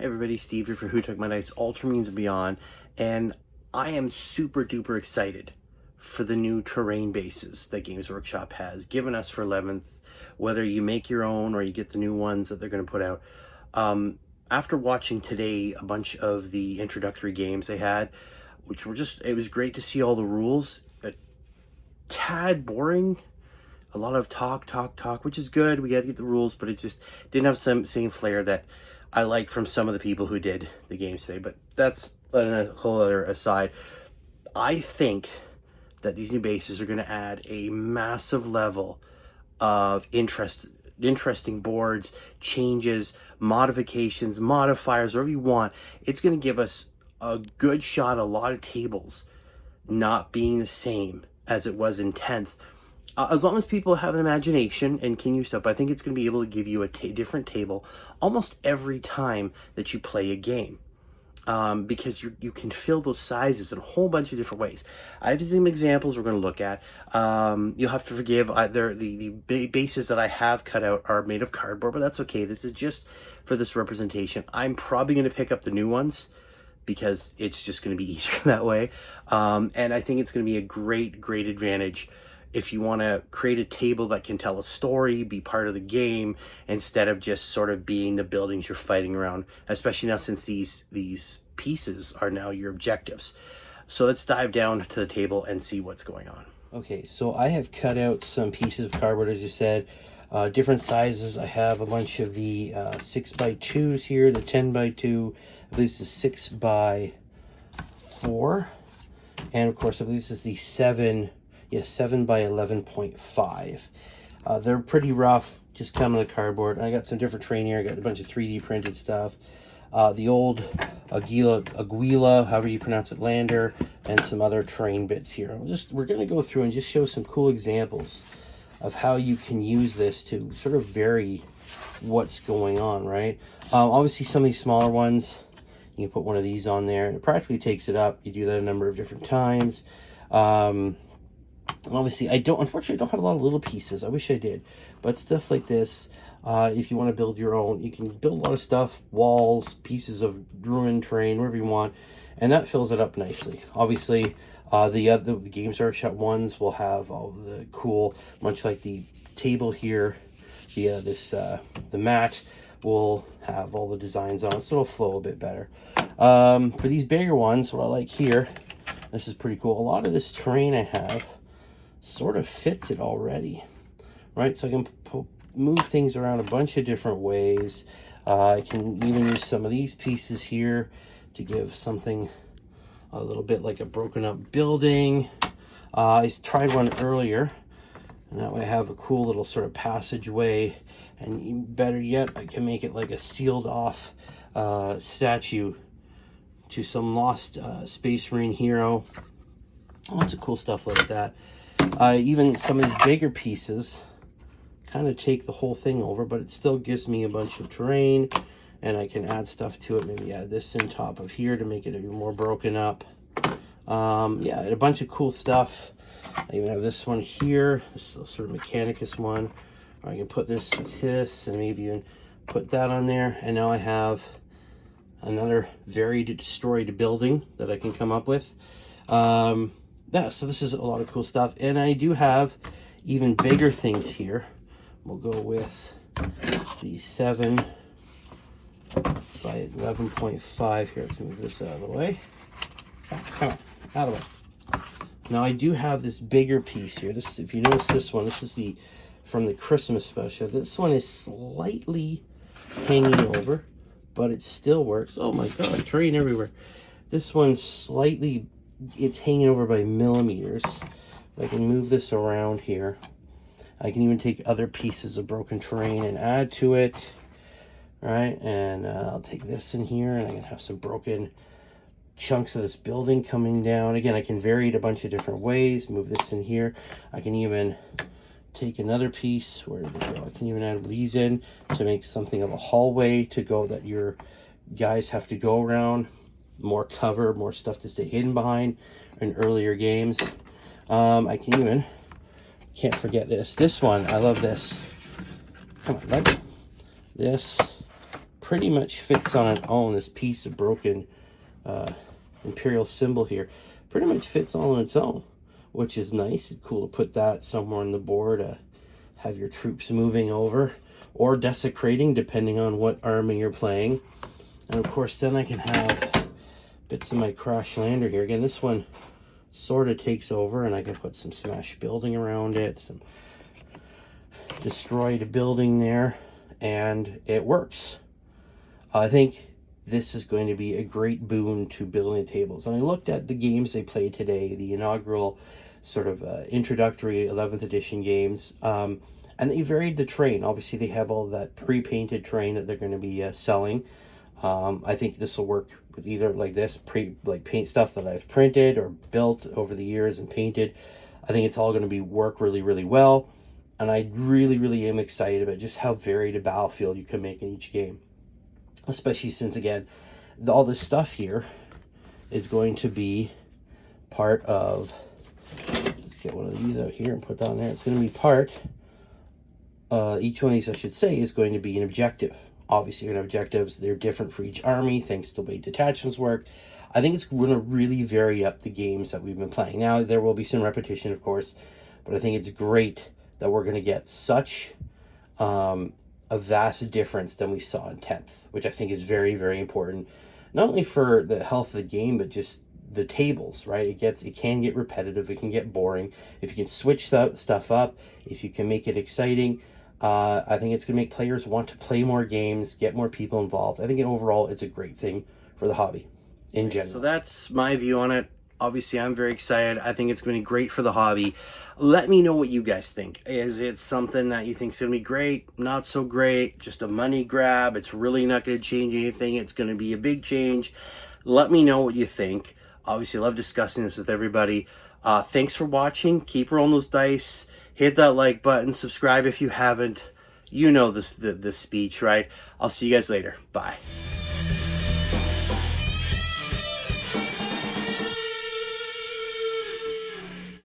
everybody, Steve here for Who Took My Dice, Ultramarines and Beyond, and I am super duper excited for the new terrain bases that Games Workshop has given us for 11th, whether you make your own or you get the new ones that they're going to put out. After watching today a bunch of the introductory games they had, which were just, it was great to see all the rules, a tad boring. A lot of talk, which is good. We got to get the rules, but it just didn't have some same flair that I like from some of the people who did the games today. But that's a whole other aside. I think that these new bases are going to add a massive level of interesting boards, changes, modifications, modifiers, whatever you want. It's going to give us a good shot, a lot of tables not being the same as it was in 10th. As long as people have an imagination and can use stuff, I think it's going to be able to give you a different table almost every time that you play a game. Because you can fill those sizes in a whole bunch of different ways. I have some examples we're going to look at. You'll have to forgive, the bases that I have cut out are made of cardboard, but that's okay. This is just for this representation. I'm probably going to pick up the new ones because it's just going to be easier that way. And I think it's going to be a great advantage if you want to create a table that can tell a story, be part of the game, instead of just sort of being the buildings you're fighting around, especially now since these pieces are now your objectives. So let's dive down to the table and see what's going on. Okay, so I have cut out some pieces of cardboard, as you said, different sizes. I have a bunch of the 6x2s here, the 10x2, I believe this is 6x4, and of course I believe this is the 7 by 11.5. They're pretty rough, just coming to cardboard. I got some different terrain here. I got a bunch of 3D printed stuff. The old Aguila, however you pronounce it, lander, and some other terrain bits here. We're going to go through and just show some cool examples of how you can use this to sort of vary what's going on, right? Obviously, some of these smaller ones, you can put one of these on there, and it practically takes it up. You do that a number of different times. Obviously, unfortunately, I don't have a lot of little pieces. I wish I did. But stuff like this, if you want to build your own, you can build a lot of stuff, walls, pieces of ruined terrain, whatever you want, and that fills it up nicely. Obviously, the Games Workshop ones will have all the cool, much like the table here, the mat will have all the designs on it, so it'll flow a bit better. For these bigger ones, what I like here, this is pretty cool. A lot of this terrain I have sort of fits it already, right? So I can move things around a bunch of different ways. I can even use some of these pieces here to give something a little bit like a broken up building. I tried one earlier, and that way I have a cool little sort of passageway, and better yet, I can make it like a sealed off statue to some lost Space Marine hero. Lots of cool stuff like that. Even some of these bigger pieces kind of take the whole thing over, but it still gives me a bunch of terrain, and I can add stuff to it. Maybe add this in top of here to make it even more broken up. Yeah, a bunch of cool stuff. I even have this one here, this sort of Mechanicus one. Or I can put this with this, and maybe even put that on there. And now I have another very destroyed building that I can come up with. Yeah, so this is a lot of cool stuff. And I do have even bigger things here. We'll go with the 7 by 11.5 here. Let's move this out of the way. Come on, out of the way. Now I do have this bigger piece here. This, if you notice this one, this is from the Christmas special. This one is slightly hanging over, but it still works. Oh my God, terrain everywhere. This one's slightly, it's hanging over by millimeters. I can move this around here. I can even take other pieces of broken terrain and add to it. All right, and I'll take this in here, and I can have some broken chunks of this building coming down. Again, I can vary it a bunch of different ways. Move this in here. I can even take another piece. Where did it go? I can even add these in to make something of a hallway to go that your guys have to go around. More cover, more stuff to stay hidden behind in earlier games. I can even, can't forget this one. I love this. Come on, bud. This pretty much fits on its own. This piece of broken Imperial symbol here pretty much fits all on its own, which is nice. It's cool to put that somewhere on the board, have your troops moving over or desecrating, depending on what army you're playing. And of course, then I can have bits of my Crash Lander here. Again, this one sort of takes over, and I can put some smash building around it, some destroyed building there, and it works. I think this is going to be a great boon to building tables. And I looked at the games they played today, the inaugural sort of introductory 11th edition games, and they varied the terrain. Obviously, they have all that pre-painted terrain that they're going to be selling. I think this will work with either like this, paint stuff that I've printed or built over the years and painted. I think it's all going to work really, really well. And I really, really am excited about just how varied a battlefield you can make in each game. Especially since, again, all this stuff here is going to be part of... Let's get one of these out here and put that on there. It's going to be part... each one of these, I should say, is going to be an objective. Obviously, you're going to have objectives. They're different for each army, thanks to the way detachments work. I think it's going to really vary up the games that we've been playing. Now, there will be some repetition, of course, but I think it's great that we're going to get such a vast difference than we saw in 10th, which I think is very, very important, not only for the health of the game, but just the tables, right? It can get repetitive, it can get boring. If you can switch stuff up, if you can make it exciting, I think it's going to make players want to play more games, get more people involved. I think overall it's a great thing for the hobby in general. So that's my view on it. Obviously, I'm very excited. I think it's going to be great for the hobby. Let me know what you guys think. Is it something that you think is going to be great, not so great, just a money grab? It's really not going to change anything. It's going to be a big change. Let me know what you think. Obviously, I love discussing this with everybody. Thanks for watching. Keep rolling those dice. Hit that like button. Subscribe if you haven't. You know the speech, right? I'll see you guys later. Bye.